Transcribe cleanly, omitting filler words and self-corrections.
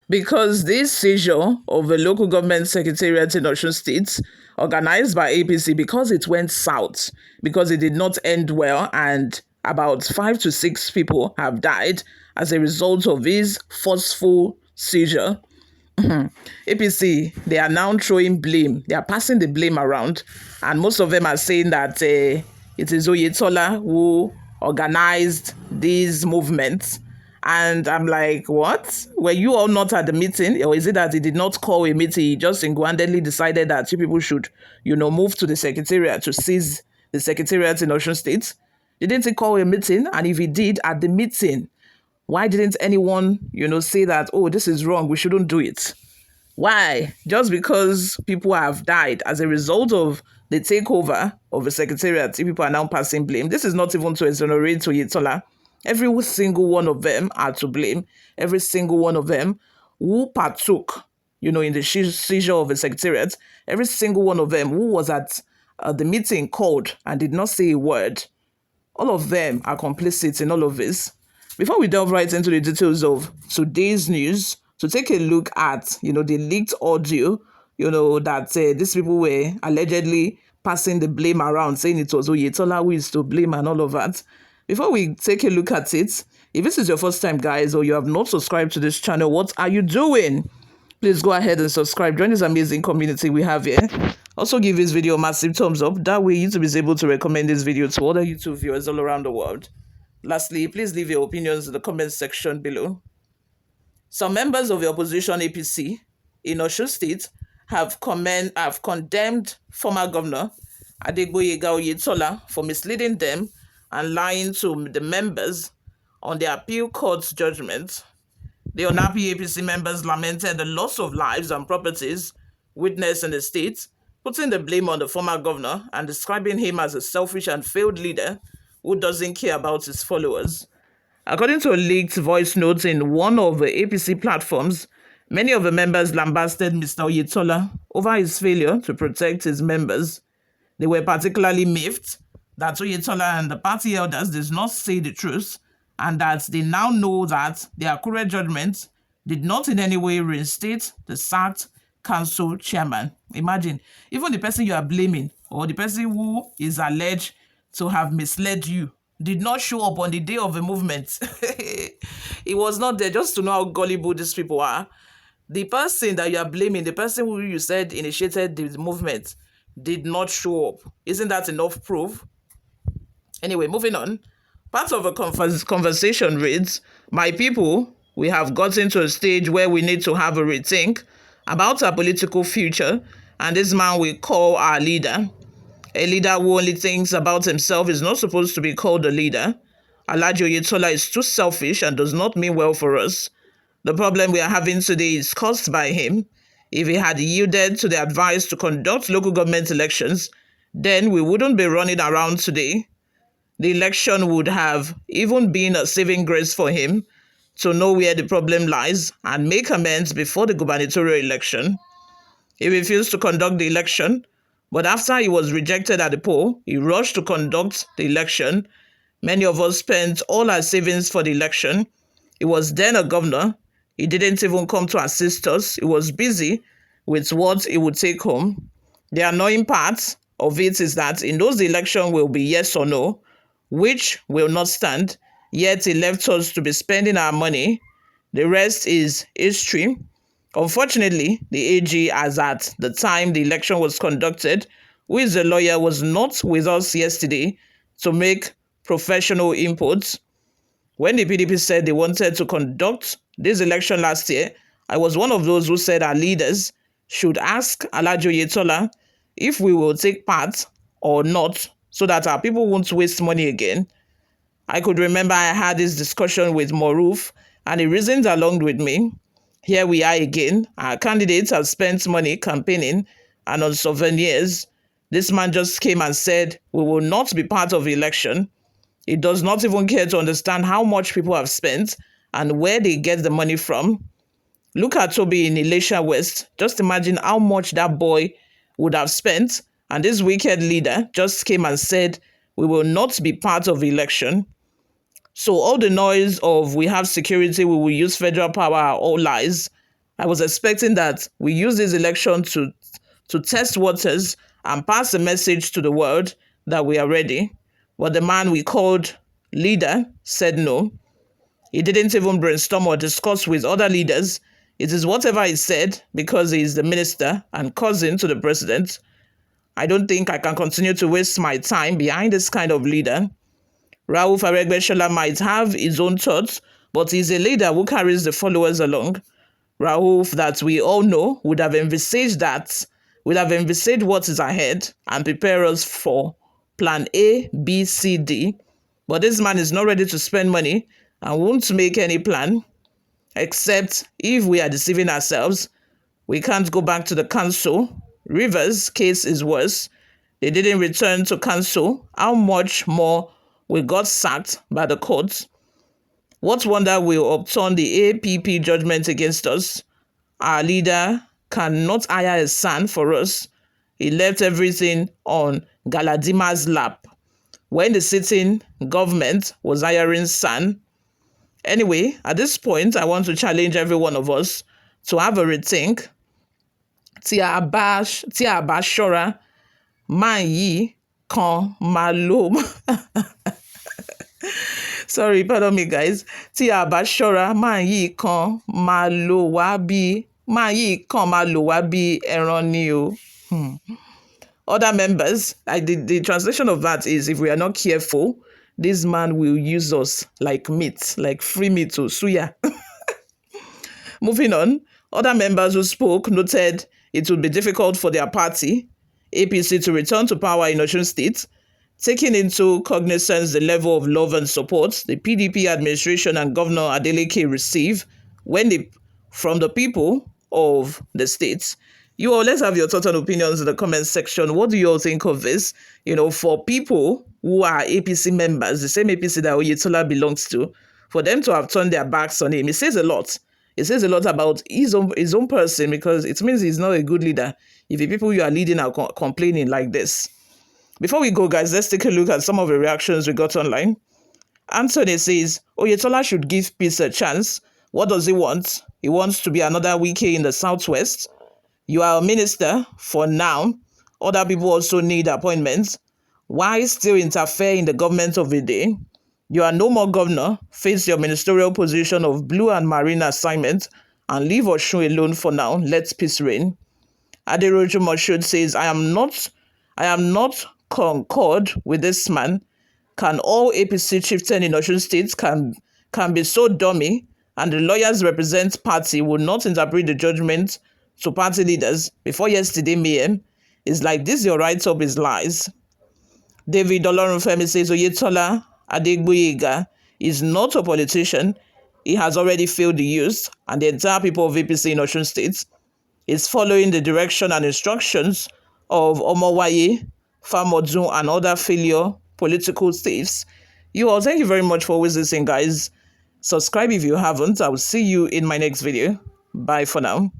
because this seizure of a local government secretariat in Osun State, organized by APC, because it went south, because it did not end well, and about 5 to 6 people have died as a result of this forceful seizure. APC, they are now throwing blame. They are passing the blame around, and most of them are saying that it is Oyetola who organized these movements. And I'm like, what? Were you all not at the meeting? Or is it that he did not call a meeting? He just single-handedly decided that you people should, move to the secretariat to seize the secretariat in Osun State? Didn't he call a meeting? And if he did, at the meeting, why didn't anyone, say that, oh, this is wrong, we shouldn't do it? Why? Just because people have died as a result of the takeover of the secretariat, people are now passing blame. This is not even to exonerate Oyetola. Every single one of them are to blame. Every single one of them who partook, in the seizure of the secretariat, every single one of them who was at the meeting called and did not say a word, all of them are complicit in all of this. Before we delve right into the details of today's news, to take a look at, the leaked audio, that these people were allegedly passing the blame around, saying it was Oyetola who is to blame and all of that. Before we take a look at it, if this is your first time, guys, or you have not subscribed to this channel, what are you doing? Please go ahead and subscribe. Join this amazing community we have here. Also, give this video a massive thumbs up. That way, YouTube is able to recommend this video to other YouTube viewers all around the world. Lastly, please leave your opinions in the comment section below. Some members of the opposition APC in Osun State have condemned former governor Aregbesola Oyetola for misleading them and lying to the members on the appeal court's judgment. The unhappy APC members lamented the loss of lives and properties witnessed in the state, putting the blame on the former governor and describing him as a selfish and failed leader who doesn't care about his followers. According to a leaked voice note in one of the APC platforms, many of the members lambasted Mr. Oyetola over his failure to protect his members. They were particularly miffed that Oyetola and the party elders did not say the truth, and that they now know that the accurate judgment did not in any way reinstate the sacked council chairman. Imagine, even the person you are blaming or the person who is alleged to have misled you did not show up on the day of the movement. He was not there, just to know how gullible these people are. The person that you are blaming, the person who you said initiated the movement, did not show up. Isn't that enough proof? Anyway, moving on. Part of a conversation reads, "My people, we have gotten to a stage where we need to have a rethink about our political future, and this man we call our leader. A leader who only thinks about himself is not supposed to be called a leader. Alhaji Oyetola is too selfish and does not mean well for us. The problem we are having today is caused by him. If he had yielded to the advice to conduct local government elections, then we wouldn't be running around today. The election would have even been a saving grace for him to know where the problem lies and make amends before the gubernatorial election. He refused to conduct the election, but after he was rejected at the poll, he rushed to conduct the election. Many of us spent all our savings for the election. He was then a governor. He didn't even come to assist us. He was busy with what he would take home. The annoying part of it is that he knows the election will be yes or no, which will not stand, yet he left us to be spending our money. The rest is history. Unfortunately, the AG, as at the time the election was conducted, who is a lawyer, was not with us yesterday to make professional inputs. When the PDP said they wanted to conduct this election last year, I was one of those who said our leaders should ask Alhaji Oyetola if we will take part or not, so that our people won't waste money again. I could remember I had this discussion with Moruf, and he reasoned along with me. Here we are again. Our candidates have spent money campaigning and on souvenirs. This man just came and said, we will not be part of the election. He does not even care to understand how much people have spent and where they get the money from. Look at Toby in Elisha West. Just imagine how much that boy would have spent. And this wicked leader just came and said, we will not be part of the election. So all the noise of we have security, we will use federal power are all lies. I was expecting that we use this election to test waters and pass a message to the world that we are ready. But the man we called leader said no. He didn't even brainstorm or discuss with other leaders. It is whatever he said because he is the minister and cousin to the president. I don't think I can continue to waste my time behind this kind of leader. Aregbesola might have his own thoughts, but he's a leader who carries the followers along. Rauf, that we all know, would have envisaged what is ahead and prepare us for plan A, B, C, D. But this man is not ready to spend money and won't make any plan, except if we are deceiving ourselves. We can't go back to the council. Rivers' case is worse. They didn't return to council. How much more we got sacked by the courts? What wonder will upturn the APP judgment against us? Our leader cannot hire a son for us. He left everything on Galadima's lap when the sitting government was hiring son. Anyway, at this point, I want to challenge every one of us to have a rethink. Tí a bá ṣọ́ra, máa yìí kan máa lò. Sorry, pardon me, guys. Tí a bá ṣọ́ra, máa yìí kan máa lò wá bí ẹran ni o. Other members, the translation of that is, if we are not careful, this man will use us like meat, like free meat to suya. Moving on, other members who spoke noted it would be difficult for their party, APC, to return to power in Osun State, taking into cognizance the level of love and support the PDP administration and Governor Adeleke receive from the people of the state. You all, let's have your thoughts and opinions in the comment section. What do you all think of this? For people who are APC members, the same APC that Oyetola belongs to, for them to have turned their backs on him, it says a lot. It says a lot about his own person, because it means he's not a good leader if the people you are leading are complaining like this. Before we go, guys, let's take a look at some of the reactions we got online. Anthony says, Oyetola should give peace a chance. What does he want? He wants to be another Wike in the southwest. You are a minister for now. Other people also need appointments. Why still interfere in the government of the day? You are no more governor. Face your ministerial position of blue and marine assignment and leave Osun alone for now. Let peace reign. Aderoju Moshood says, I am not concord with this man. Can all APC chieftain in Osun State can be so dummy, and the lawyers represent party will not interpret the judgment to party leaders before yesterday mayhem? It's like this your write-up is lies. David Olorunfemi says Oyetola Aregbesola is not a politician. He has already failed the youth, and the entire people of APC in Osun State is following the direction and instructions of Omowaye, Famodun, and other failure political thieves. You all, thank you very much for always listening, guys. Subscribe if you haven't. I will see you in my next video. Bye for now.